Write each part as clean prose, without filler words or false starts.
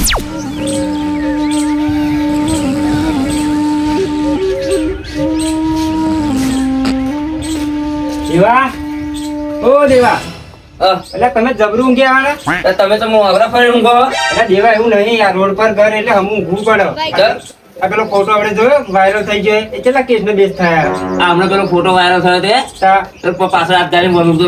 દેવા ઓ દેવા એટલે તમે જબરું ઊંઘ્યા ને તમે તો હું અગરા ફરી ઊંઘો. એટલે દેવા એવું નહીં આ રોડ પર ઘર એટલે હમ ઊંઘવું પડે. આ પેલો ફોટો આપણે જોયો વાયરલ થઈ જાય એ કેટલા કેસ ને બેસ થયા. હમણાં પેલો ફોટો વાયરલ થયો તે પાછળ હાથ ગાડી બોલું તો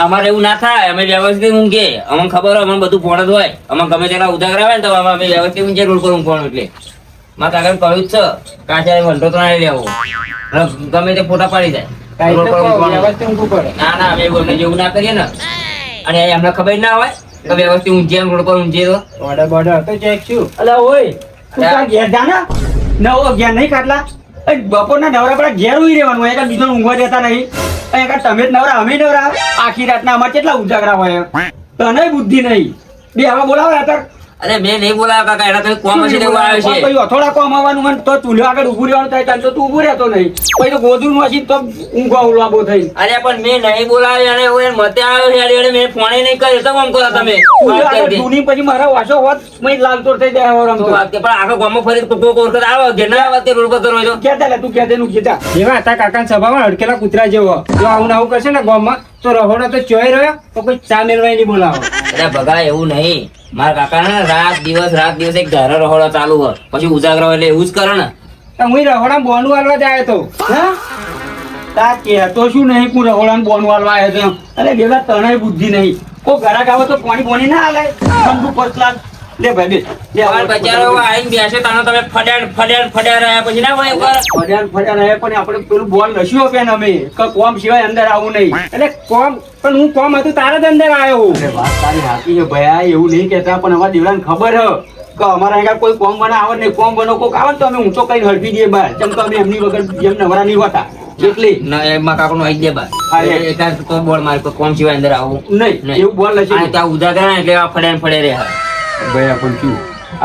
અમારે એવું ના થાય. અમે વ્યવસ્થિત ઊંઘે. અમને ખબર હોય અમને બધું ફોન જ હોય. અમે ગમે તેના ઉજાગરા આવે ને તો અમે વ્યવસ્થિત ઊંઘે રોડ પર ઊંઘવાનું. એટલે મારે કાકા કહ્યું જ છે કાચા વંટો તો ના લેવો ગમે તે ફોટા પાડી જાય રોડ પર ઊંઘવાનું. વ્યવસ્થિત ઊંઘવું પડે. ના ના અમે બોલને જેવું ના કરીએ ને અને અમને ખબર ના હોય તો વ્યવસ્થિત ઊંઘીએ રોડ પર ઊંઘીએ તો ઓર્ડર બોર્ડર તો ચેક છું. અલા ઓય તું તાર ઘેર જા ને 9 11 નહીં કાટલા બપોરના નવરા પર ઘેર ઉઈ રહેવાનું હોય કે બીજો ઊંઘવા દેતા નહીં. તમે જ નવરા અમે નવરા આખી રાતના અમારે કેટલા ઉજાગરા હોય તને બુદ્ધિ નહીં બે હવે બોલાવે અત્યારે અરે મેં નહીં બોલાવ્યા કાકા એના તો કોમ હશે એવું આવે છે. પછી અથોડા કોમ આવવાનું મને તો ચૂલ્યો આગળ ઊભું રહેવાનું થાય ચાલ તો તું ઊભું રહેતો નહીં પછી તો ગોદરું માંથી તો ઊંઘવા ઉલાબો થઈ. અરે પણ મેં નહીં બોલાવ્યો અને હું એને મતે આવ્યો છે અને મેં ફોને નહીં કર્યો તો આમ કરો તમે ચૂલ્યો આગળ ધૂની પછી મારા વાસો હોત મેં લાલચોર થઈ જાય હવે તો વાત કે પણ આખો ગામમાં ફરી કોક વખત આવો કે ના આવે તે રોડ પર કરો છો ક્યાં ચાલે તું ક્યાં તેનું કીધા એવા હતા કાકા સભામાં અડકેલા કૂતરા જેવો જો આવું આવું કરશે ને ગામમાં તો રહોડો તો ચોય રહ્યો તો કોઈ ચા મેળવાય નહીં બોલાવો. અરે ભગા એવું નહીં મારા કાકા ને રાત દિવસ એક ધારો રહોડો ચાલુ હોય પછી ઉજાગરો એટલે એવું જ કરે ને. હું રહોડા બોનું હાલવા જાય તો તા કહેતો શું નહીં હું રહોડા બોનું હાલવા આવ્યો તો અરે બેલા તને બુદ્ધિ નહીં કોઈ ઘરાક આવે તો પાણી ના હાલે ઠંડુ પતલા લે ભાઈ બે બચારો આવીને બેસે તને તમે ફડ્યા રહ્યા પછી ના હોય ફર્યા રહ્યા પણ આપણે પેલું બોલ નશ્યો કે અમે કોમ સિવાય અંદર આવું નહીં એટલે કોમ પણ હું કોમ હતું તારા જ અંદર આવ્યો. વાત તારી સાચી છે ભાઈ એવું નહીં કેતા પણ અમારા દીવડાને ખબર હ કે અમારા અહીંયા કોઈ કોમ બના આવે નહીં કોમ બનો કોક આવે તો અમે ઊંચો કઈ હડપી દઈએ બહાર કેમ તો અમે એમની વગર જેમ નવરા નહીં હોતા એટલી એમાં કાકો નો આવી દે બસ એકાદ તો બોલ મારે કોમ સિવાય અંદર આવું નહીં એવું બોલ નથી ત્યાં ઉજાગરા એટલે ફડે રહ્યા ભાઈ પણ શું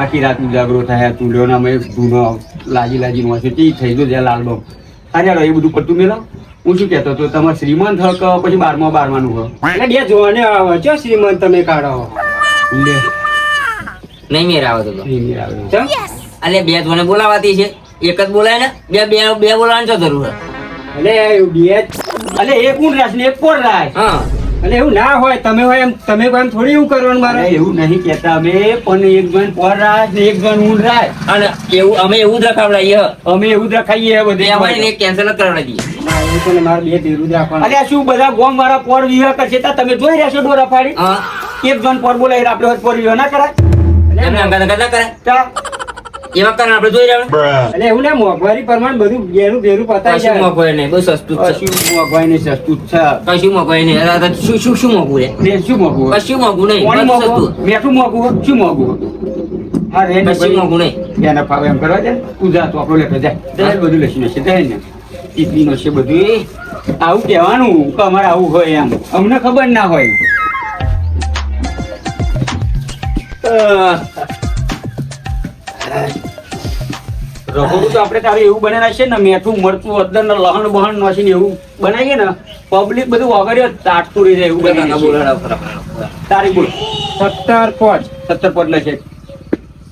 આખી રાત ઉજાગરો થાય તુલ્યોના મેં ધૂનો લાજી નો હશે તે થઈ ગયો જ્યાં લાલબમ અરે એ બધું પટ્ટું મેળવ હું શું કહેતો તો તમારે શ્રીમંત હક પછી બારમાનું હો એટલે બે જોવાને આવે છો શ્રીમંત તમે કાઢો લે નહીં મેર આવે તો ચમ એટલે બે જોને બોલાવાતી છે એક જ બોલાય ને બે બોલાવાની છો જરૂર એટલે બે એટલે એક ઊંડ રાખ ને એક કોણ રાખ હા એટલે એવું ના હોય તમે હોય એમ તમે કોઈ એમ થોડી એવું કરવાનું મારે એવું નહીં કેતા અમે પણ એક જણ પર રાખ ને એક જણ ઊંડ રાખ અને એવું અમે એવું જ રખાવડાવીએ અમે એવું જ રખાઈએ બધે અમારે કેન્સલ જ કરાવડાવી દઈએ મારે બે ધીરું જ રાખવાનું. અલ્યા શું બધા ગોમ વાળા પોર વિવાહ કરશે તા તમે જોઈ રહેશો ડોરા ફાડી એક જણ પોર બોલાવી આપણે પોર વિવાહ ના કરાય એમને અંગા ના કરાય એવા કારણ આપણે જોઈ રહ્યા એટલે એવું ને મોંઘવારી પ્રમાણે બધું ઘેરું પતાવી કશું મોંઘવારી નહીં બહુ સસ્તું જ છે. કશું મોંઘવારી નહીં સસ્તું જ છે કશું મોંઘવારી નહીં શું મોંઘું રે શું મોંઘું કશું મોંઘું નહીં પાણી બધું મોંઘું સસ્તું મીઠું મોંઘું શું મોંઘું હા રે કશું મોંઘું નહીં એને ફાવે એમ કરવા દે પૂજા તો આપણો લેતો જાય બધું લસી નશે જાય ને ટીપી નો છે બધું આવું કહેવાનું કે અમારે આવું હોય એમ અમને ખબર ના હોય રહોડું તો આપણે તારું એવું બનાવ્યા છે ને મેઠું મરચું અદરક ને લહણ બહણ નાખીને એવું બનાવીએ ને પબ્લિક બધું વગર તાટતું રહી જાય એવું બનાવીએ તારી બોલ 17 લખે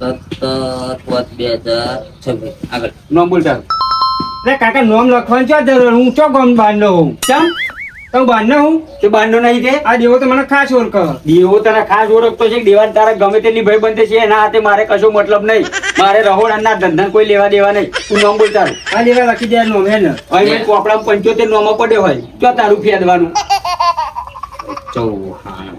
17/5/2026 આગળ નોમ બોલ તાર કાકા નોમ લખવાનું છે જરૂર હું ચો ગમ બાંધો હું ચમ તો બાંધો હું કે બાંધો નહીં તે આ દેવો તો મને ખાસ ઓળખ દેવો તને ખાસ ઓળખતો છે દેવાન તારા ગમે તેટલી ભાઈ બંધ છે એના હાથે મારે કશો મતલબ નહીં મારે રહોડાના ધંધા કોઈ લેવા દેવા નહીં તું નોમ બોલ તારું આ લેવા લખી દે નોમ હે ને હવે કોપડા 75 નોમો પડ્યો હોય તો તારું ફેદવાનું ચૌહાણ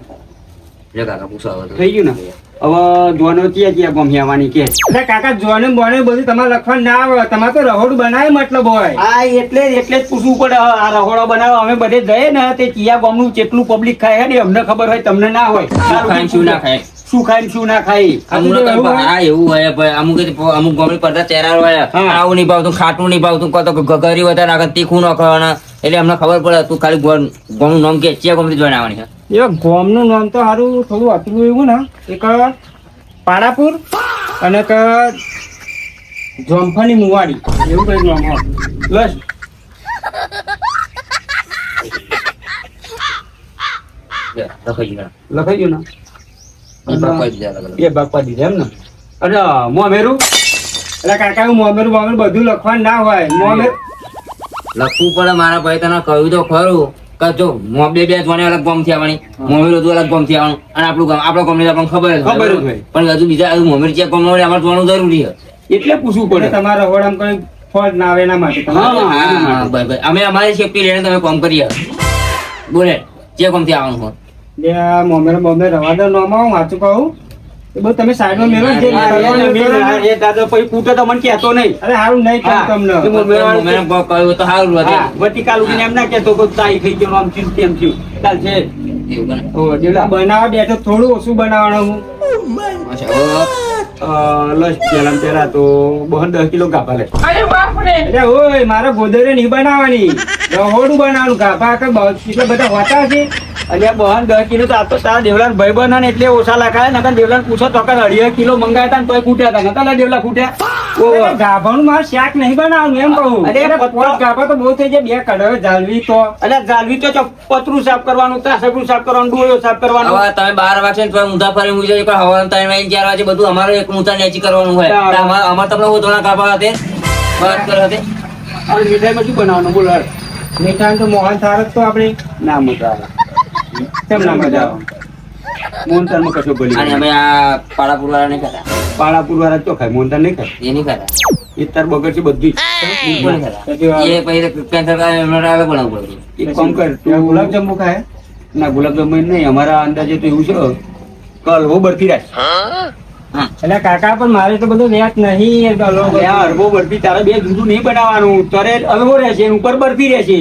લે કાકા પૂછાવો થઈ ગયું ને હવે જોનો ક્યાં ગમ્યાવાની કે કાકા જોને બોને બધું તમારે લખવા ના આવે તમારે તો રહોડું બનાવે મતલબ હોય હા એટલે જ પૂછવું પડે આ રહોડો બનાવો અમે બધે જઈએ ને તે કિયા ગામનું કેટલું પબ્લિક ખાય ને અમને ખબર હોય તમને ના હોય શું ના ખાય શું ખાય શું ના ખાય એવું હોય અમુક ગોમડી પડતા ચહેરા હોય આવું નહીં ભાવતું ખાટું નહીં ભાવતું કતો ગરી વધારે નાખે તીખું ન ખાવાના એટલે અમને ખબર પડે તું ખાલી ગોમનું નામ કે ચિયા ગોમડી જોઈને આવવાની છે એ ગોમનું નામ તો સારું થોડું અતરું એવું ને એક પાડાપુર અને એક જોમફાની મુવાડી એવું કઈ નામ હોય બસ લખાઈ ગયું ને એ ભાગ પાડી દીધા અલગ અલગ. એ ભાગ પાડી દીધા એમ ને. અને મોમેરું એટલે કાકા હું મોમેરું બધું લખવાનું ના હોય. મોમેર લખવું પડે મારા ભાઈ, તને કહ્યું તો ખરું કે જો બે જોડે અલગ ગામ થી આવવાની, મોમેર હતું અલગ ગામ થી આવવાનું, અને આપણું ગામ આપણા ગામ ની આપણને ખબર જ ખબર જ હોય. પણ હજુ બીજા મોમેર ચેક ગામ અમારે જોવાનું જરૂરી છે. એટલે પૂછવું પડે તમારા રહોડામાં કોઈ ફોલ્ટ ના આવે એના માટે. હા, ભાઈ અમે અમારી સેફટી લઈને તમે કામ કરીએ. બોલે જે ગામ થી આવવાનું હોય. જે મોમેર રવા દો નોમાં હું વાંચું કહું એ બધું તમે સાઈડમાં મેળવો ને જે કરવાનું એ દાદા પછી કૂટે તો મને કહેતો નહીં. અરે હારું નહીં કહું તમને. મોમેર કહ્યું તો સારું હતું. હા, વટીકાલ ઉઠીને એમ ના કહેતો કે તાઈ થઈ ગયો આમ થયું તેમ થયું. ચાલશે. એવું બને. ઓ જેલા બનાવવા બેઠો થોડું ઓછું બનાવવાનું હું. અચ્છા, લસ પેલા તો 10 કિલો ગાભા લે. એટલે ઓય મારા ગોદરે નહીં બનાવવાની, રહોડું બનાવવાનું. ગાભા કેટલા બધા હોતા છે. અને 10 કિલો તો આ તો તારા દેવલાન ભાઈ બના ને એટલે ઓછા લખાય. નકર દેવલાન પૂછો તો 2.5 કિલો મંગાયા હતા ને તોય ખૂટ્યા હતા. નતા દેવલા ખૂટ્યા. ગાભાનું મારે શાક નહીં બનાવવાનું એમ કહું. અરે ગાભા તો બહુ થઈ જાય. 2 કઢાવે જાળવી તો એટલે જાળવી તો પતરું સાફ કરવાનું, તાસકડું સાફ કરવાનું, ડોયો સાફ કરવાનું. હવે તમે 12 વાગે ને તો ઊંધા ફરી મૂકી જાય. હવાના 3 વાગે 4 વાગે બધું અમારે એક ઊંચા નેચી કરવાનું હોય. અમારે તમને ધોણા કાપા હતી વાત કરે હતી. અને મીઠાઈમાં શું બનાવવાનું બોલો? મીઠાઈ તો મોહન થાર જ તો આપણે ના મજા આવે. કેમ ના મજા આવે? મોહનથાળ માં કશો બોલી. અને અમે આ પાડાપુર વાળા નહીં ખાતા. પાળાપુર વાળા તો ખાય, મોહનથાળ નહીં ખાય. એ નહીં ખાતા. એ તાર બગડ છે બધી. બિલકુલ નહીં ખાતા. એ પછી કેન્સર એમને અલગ બનાવવું પડે. એક કામ કર, તું ગુલાબજાંબુ ખાય? ના ગુલાબજાંબુ નહીં, અમારા અંદાજે તો એવું છે કે હલવો બરફી રાખ. એટલે કાકા પણ મારે તો બધું વ્યાજ નહીં. હલવો બરફી તારે 2 જુદું નહીં બનાવવાનું. તારે હલવો રહેશે ઉપર બરફી રહેશે.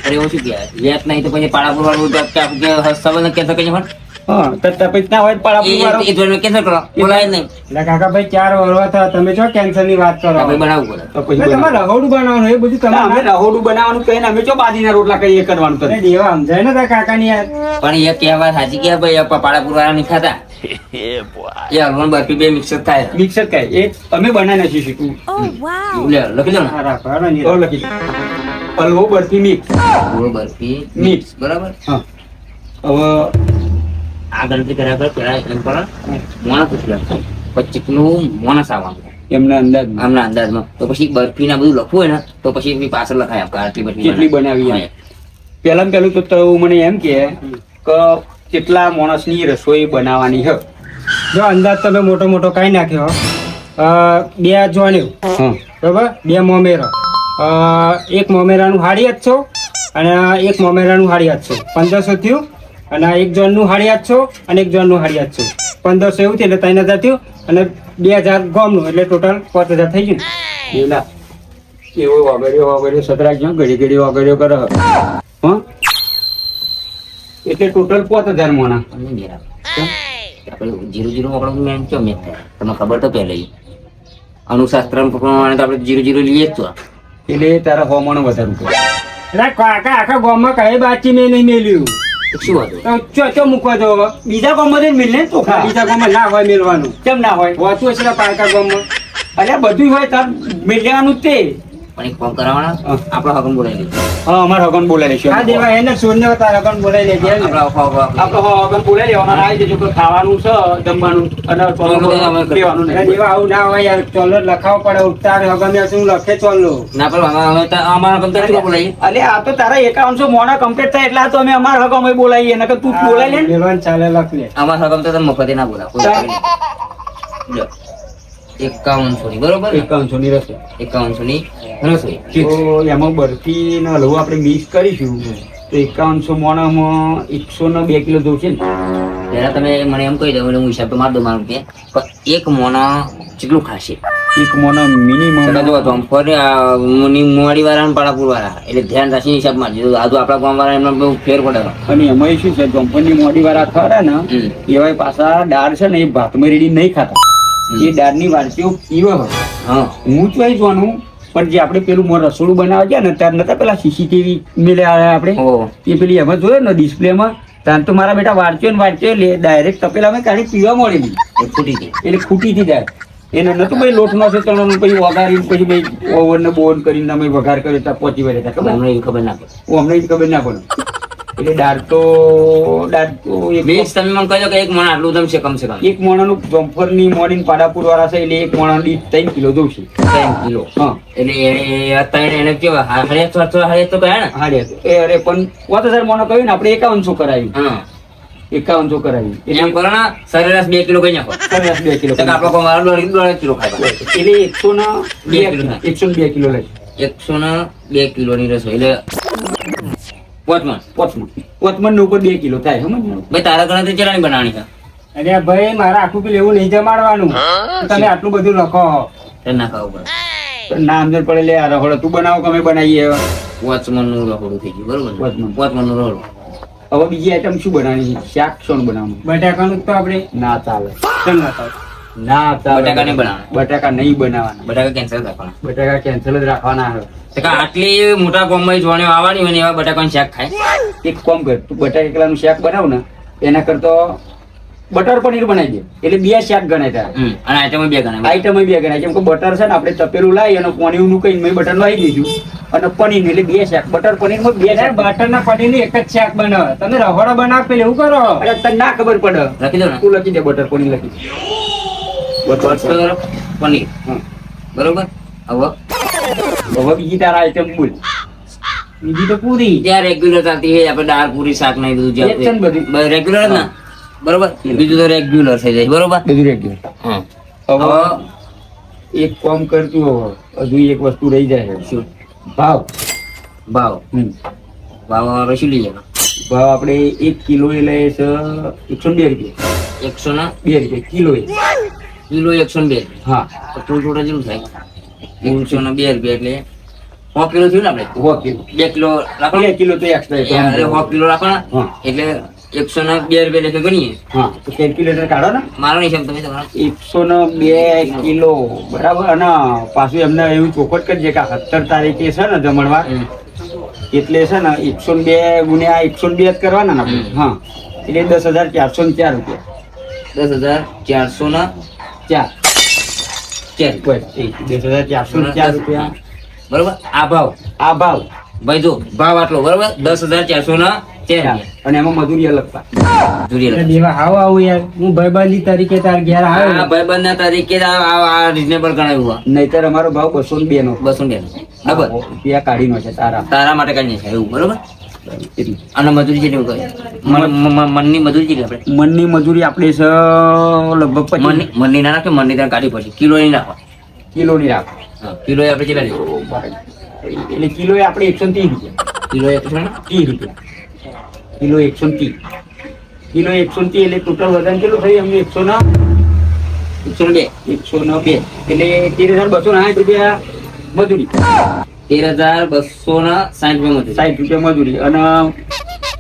અરે એવું શું કહેવાય? લેટ નહીં તો પછી પાડાપુર વાળું સંબંધ કેન્સર કરી પણ હા તો પછી ના હોય પાળાપુર વાળો. એ જોઈને કેન્સર કરો બોલાય જ નહીં. એટલે કાકા ભાઈ 4 વર્ષ થયા તમે જો કેન્સર ની વાત કરો. આપણે બનાવવું પડે. તો પછી તમારે રહોડું બનાવવાનું એ બધું તમે. અમે રહોડું બનાવવાનું કહીને અમે જો બાજીના રોટલા કહીએ કરવાનું તો દેવા સમજાય ને તારા કાકા ની યાર. પણ એ કહેવા સાચી કે ભાઈ પાડાપુર વાળા નહીં ખાતા. એ હલવાનું બરફી બે મિક્સર થાય. મિક્સર કાય એ અમે બનાવી નથી શીખવું. લખી દો ને. હા રાખો હાલો ની લખી દો. હલવો બરફી મિક્સ. ગોળ બરફી મિક્સ. બરાબર. હા હવે આ ગણતરી કર્યા પર પેલા એમ પર મોણસ પૂછ્યું 25 કિલો મોણસ આવવાનું એમના અંદાજ આમના અંદાજમાં. તો પછી બરફી ના બધું લખવું હોય ને તો પછી પાછળ લખાય આપણે આટલી બરફી કેટલી બનાવી એમ. પહેલું તો મને એમ કે કેટલા માણસની રસોઈ બનાવવાની છે. જો અંદાજ તમે મોટો મોટો કાઢી નાખ્યો. 2 જોણ્યું બરાબર, 2 મોમેરા, 1 મોમેરાનું 850 અને 1 મોમેરાનું 850, 1500 થયું. અને 1 જોનનું 850 અને 1 જોનનું 850, 1500 એવું થયું એટલે 3000 થયું. અને 2000 ગોમનું એટલે ટોટલ 5000 થઈ ગયું. એલા એવો વગેરે સતરાજ ઘડી ઘડી વગેરે કરે. હા એટલે ટોટલ 5000 મોણા. આપણે 0 આપણું મેન કેમ મેં તમને ખબર તો પહેલા અનુશાસ્ત્ર પ્રમાણે તો આપણે 0 લઈએ જ તો. એટલે તારા હોમોનો વધારું કરે. એટલે કાકા આખા ગામમાં કઈ બાચી મેં નહીં મેલ્યું. શું હતું? ચો મૂકવા દો. બીજા ગામમાં જ મિલ ને ચોખા. બીજા ગામમાં ના હોય મેળવાનું. કેમ ના હોય? હોતું હશે પારકા ગામમાં. અરે બધું હોય તાર મેળ લેવાનું જ તે. પણ એક ફોન કરાવવાના આપણા હકમ બોલાવી લઈએ. હા અમારા હગન બોલાવી લેશું. હા દેવા એને સોને તારા હગન બોલાવી લેજે. આપણો હગન બોલાવી લેવાના. આવી જજો કે ખાવાનું છે જમવાનું અને લેવાનું નહીં. દેવા આવું ના હોય યાર. ચોલો લખાવ પડે. ઉતાર હગન શું લખે ચોલો ના પણ અમારા હકમ તો બોલાવીએ. અલે આ તો તારા 5100 મોણા કમ્પ્લીટ થાય એટલે તો અમે અમારા હગમ બોલાવીએ. નકર તું બોલાવી લે ને ચાલે લખ લે. અમારા હકમ તો તમે મફતે ના બોલાવો. 5100 ની બરોબર. 5100 ની રસોઈ. 5100 ની રસોઈ. તો એમાં બરફી ને હલવો આપણે મિક્સ કરીશું તો 5100 મોણામાં 102 કિલો જોશે ને. પહેલા તમે મને એમ કહી દો, હું હિસાબ તો માર દો મારું કે એક મોણા કેટલું ખાશે? એક મોણા મિનિમમ. જો જમ્પર મોડી વાળા પાડાપુર વાળા એટલે ધ્યાન રાખીને હિસાબ મારજો. આજુ આપણા ગામ વાળા એમનો બહુ ફેર પડે. અને એમાં શું છે જમ્પરની મોડી વાળા ખરા ને એવા પાછા દાળ છે ને એ ભાતમાં રેડી નહીં ખાતા. એ દાળની વારસીઓ પીવે. હા હું જ વહી જોવાનું. પણ જે આપણે પેલું રસોડું બનાવવા ગયા ને ત્યારે નતા પેલા સીસીટીવી મેલે આપણે એ પેલી એમાં જોયો ને ડિસ્પ્લેમાં ત્યાં તો મારા બેટા વાંચ્યો ડાયરેક્ટ તપેલામાં કાઢી પીવા મળેલી. ખૂટી ગઈ એટલે ખૂટી હતી દાળ. એને નતું ભાઈ લોટ નો છે ચણાનું પછી વઘારી પછી ભાઈ ઓવન ને બોન કરીને તમે વઘાર કર્યો ત્યાં પહોંચી વળ્યા હતા. ખબર અમને એવી ખબર ના પડે. અમને ખબર ના પડે. એટલે દાળ તો એક મિક્સ તમે મને કહો કે એક મણ આટલું તમે છે કમ સે કમ એક મણાનું જમ્ફરની મોડીને પાડાપુર વાળા છે એટલે એક મણા દીઠ 3 કિલો દઉં છું. 3 કિલો. હા એટલે અત્યારે એને કેવા હાડે તો કહે ને. હાડે એ અરે પણ 5000 મોનો કહ્યું ને આપણે 5100 કરાવ્યું. હા 5100 કરાવ્યું એમ કરો ને સરેરાશ 2 કિલો કઈ નાખો. સરેરાશ 2 કિલો તો આપણો કોમારો 1.5 કિલો ખાય. એટલે 102 કિલો લઈ 102 કિલોની રસોઈ એટલે પોચમણ ઉપર 2 કિલો થાય સમજ ને? ભાઈ તારા ગણતરી ચલાની બનાવવાની છે. અરે ભાઈ મારે આખું પેલું એવું નહીં જમાડવાનું. તમે આટલું બધું લખો તે ના ખાવું પડે. નામ જ પડે લે આ રહોડો તું બનાવો કે અમે બનાવીએ હવે? વચમણનું રહોડું થઈ ગયું બરોબર ને? વચમણ. વચમણનું રહોડું. હવે બીજી આઈટમ શું બનાવવાની છે? શાક શું બનાવવાનું? બટાકાનું તો આપણે ના ચાલે. કેમ ના ચાલે? ના ચાલે. બટાકા નહીં બનાવવાના. બટાકા નહીં બનાવવાના. બટાકા કેન્સલ રાખવાના. બટાકા કેન્સલ જ રાખવાના આવે. તો કે આટલી મોટા કોમમાં જોવાની આવવાની હોય ને એવા બટાકાનું શાક ખાય. એક કામ કર તું બટાકા એકલાનું શાક બનાવ ને એના કરતો બટર પનીર બનાવી દે એટલે 2 શાક ગણાય તારે. અને આઈટમ 2 ગણાય. આઈટમ 2 ગણાય કેમ કે બટર છે ને આપણે તપેલું લાવી અને પાણી ઊનું કઈ મેં બટર લાવી દીધું અને પનીર એટલે 2 શાક બટર પનીર માં 2 શાક. બટર ના પનીર ની એક જ શાક બનાવે તમે રહોડા બનાવ પેલે એવું કરો. અરે તને ના ખબર પડે. લખી દો ને. તું લખી દે બટર પનીર લખી દે. બટર પનીર હા. બરોબર. હવે બીજી તારા આઈટમ બોલ. બીજી તો પૂરી ત્યાં રેગ્યુલર ચાલતી હોય આપણે દાળ પૂરી શાક ને એ બધું એ જ છે ને બધું. રેગ્યુલર જ ને બરોબર. બીજું તો રેગ્યુલર થઈ જાય બરોબર. બધું રેગ્યુલર. હા હવે એક કામ કરતું હજુ એક વસ્તુ રહી જાય. શું? ભાવ. ભાવ આપણે શું લઈએ? ભાવ આપણે 1 કિલો એ લઈએ છે 102 રૂપિયા. 102 રૂપિયા કિલો એ. કિલો 102. હા તો થોડું થોડું જેવું થાય. 102 રૂપિયા એટલે 100 કિલો થયું ને આપણે. 100 કિલો. 2 કિલો રાખો. 2 કિલો તો એક્સ્ટ્રા. એટલે 100 કિલો રાખવાના. હા. એટલે 102 રૂપિયા લેખે ગણીએ. હા તો કેલ્ક્યુલેટર કાઢો ને. મારો નહીં સમજ તમે તમારો. 102 કિલો બરાબર. અને પાછું એમને એવું ચોખવટ કરજે કે 17 તારીખે છે ને જમણવાર એટલે છે ને 102 ગુણ્યા 102 જ કરવાના ને આપણે. હા એટલે 10,404 રૂપિયા. 10,404 બસ એ 10,404 રૂપિયા. બરોબર. આ ભાવ આ ભાવ ભાઈ જો ભાવ આટલો બરોબર 10,404 અને એમાં મજૂરી અલગ થાય. મજૂરી અલગ. દેવા આવો આવું યાર હું ભાઈબંધી તરીકે તાર ઘેર આ આવ્યો ભાઈબંધના તરીકે આ રીઝનેબલ ગણાવ્યું. નહીતર અમારો ભાવ 202 નો 202 ડબલ રૂપિયા કાઢીનો છે તારા. તારા માટે કઈ છે એવું બરોબર. એટલું. અને મજૂરી કેટલી કહે? મનની મજૂરી કેટલી આપણે? મનની મજૂરી આપણે છે લગભગ 25 મનની ના રાખે. મનની ત્યાં કાઢી પડશે. કિલો ની રાખવા. કિલોની રાખ. હા કિલો આપણે કેટલા લઈએ? એટલે કિલો એ આપણે 130 રૂપિયા. કિલો 130 રૂપિયા. કિલો 130. કિલો 130 એટલે ટોટલ વજન કેટલું થયું એમનું 102 102 એટલે 13,260 રૂપિયા મજૂરી. 13,260 રૂપિયા મજૂરી. 60 રૂપિયા મજૂરી અને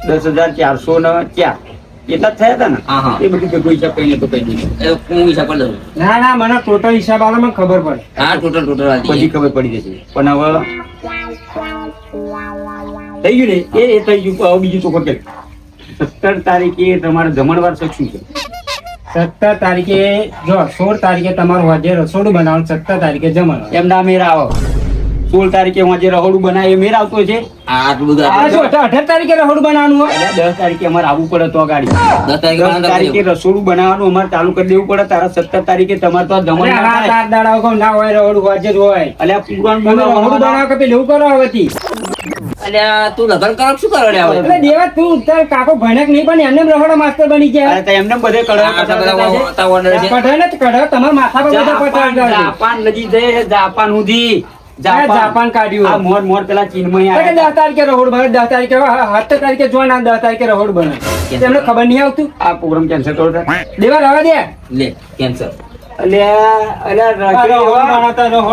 10,404 એટલા જ થયા હતા ને. હા, હા. એ બધું ભેગું હિસાબ કઈને તો કઈ નહીં. એ હું હિસાબ કરી દઉં. ના ના મને ટોટલ હિસાબ આલે મને ખબર પડે. હા ટોટલ પછી ખબર પડી જશે. પણ હવે થઈ ગયું ને એ થઈ ગયું. હવે બીજું ચોખવટ કરી 17 તારીખે તમારે જમણવાર શું છે? 17 તારીખે જો 16 તારીખે તમારું આજે રસોડું બનાવવાનું. 17 તારીખે જમણવાર એમ ના મેર આવો. 16 તારીખે હું આજે રહોડું બનાવે એ મેર આવતો છે. આટલું બધું આ આપણે જો 18 તારીખે રહોડું બનાવવાનું હોય. 10 તારીખે અમારે આવવું પડે તો ગાડી. 10 તારીખે 10 તારીખે રસોડું બનાવવાનું અમારે ચાલુ કરી દેવું પડે. તારા 17 તારીખે તમારે તો જમણવાર થાય. ના હોય રહોડું આજે જ હોય. અલ્યા પુરાણ રહોડું બનાવ કે પેલું કરો હવેથી. અલ્યા તું લગન કરો શું કરો લે હવે? એટલે દેવા તું તાર કાકો ભણક નહીં પણ એમને રહોડા માસ્ટર બની ગયા. અરે એમને બધે આટલા બધા ઓર્ડર છે. કઢાય ને કઢાય તમારા માથા પર બધા પચાસ જાપાન લગી જાય જાપાન સુધી જાપાન કાઢ્યું. આ મોર મોર પેલા ચીનમાં આયા. 10 તારીખે રહોડ બને. 10 તારીખે 17 તારીખે જોન 10 તારીખે રહોડ બને. તેમને ખબર નહીં આવતું. આ પ્રોગ્રામ કેન્સલ કરો દેવા રવા દે. લે કેન્સર.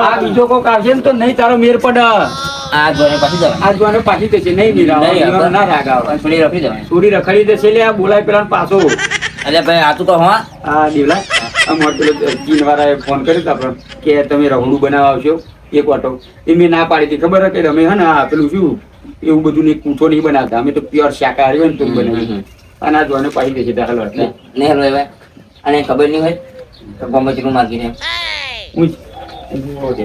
આ બીજો કોક આવશે ને તો નહીં તારો મેર પડે. આ જોને પાછી જવા. આ જોને પાછી જશે નહીં નિરાવ ના રાગ આવે. થોડી રખી જવાય. છોડી રખડી દેશે લે આ બોલાય પેલા પાછો. અલ્યા ભાઈ આ તું કહો હા. આ દેવલા આ મોર પેલો ચીન વાળાએ ફોન કર્યો તો આપણે કે તમે રહોડું બનાવવા આવશો એક વાટો. એ મેં ના પાડી હતી. ખબર કે અમે હે ને આ પેલું શું એવું બધું ને કૂઠો નહીં બનાવતા. અમે તો પ્યોર શાકાહારી હોય ને તો બનાવીએ. અને આ જોને પાડી દેશે દાખલ એટલે નહીં હલવાય ભાઈ. અને ખબર નહીં હોય તો ગમે તેટલું માર્કેટ એમ. હું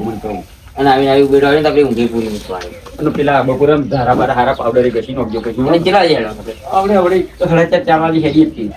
મને કહું અને આવીને આવી ઉભી રહે તો આપણે ઊંઘી પૂરી મૂકવાની. અને પેલા બપોરે ધારા બારા હારા પાવડર ઘસી નાખજો પછી અને કેટલા જણા આપણે? આપણે 4:30 વાગે હેડી જ છીએ.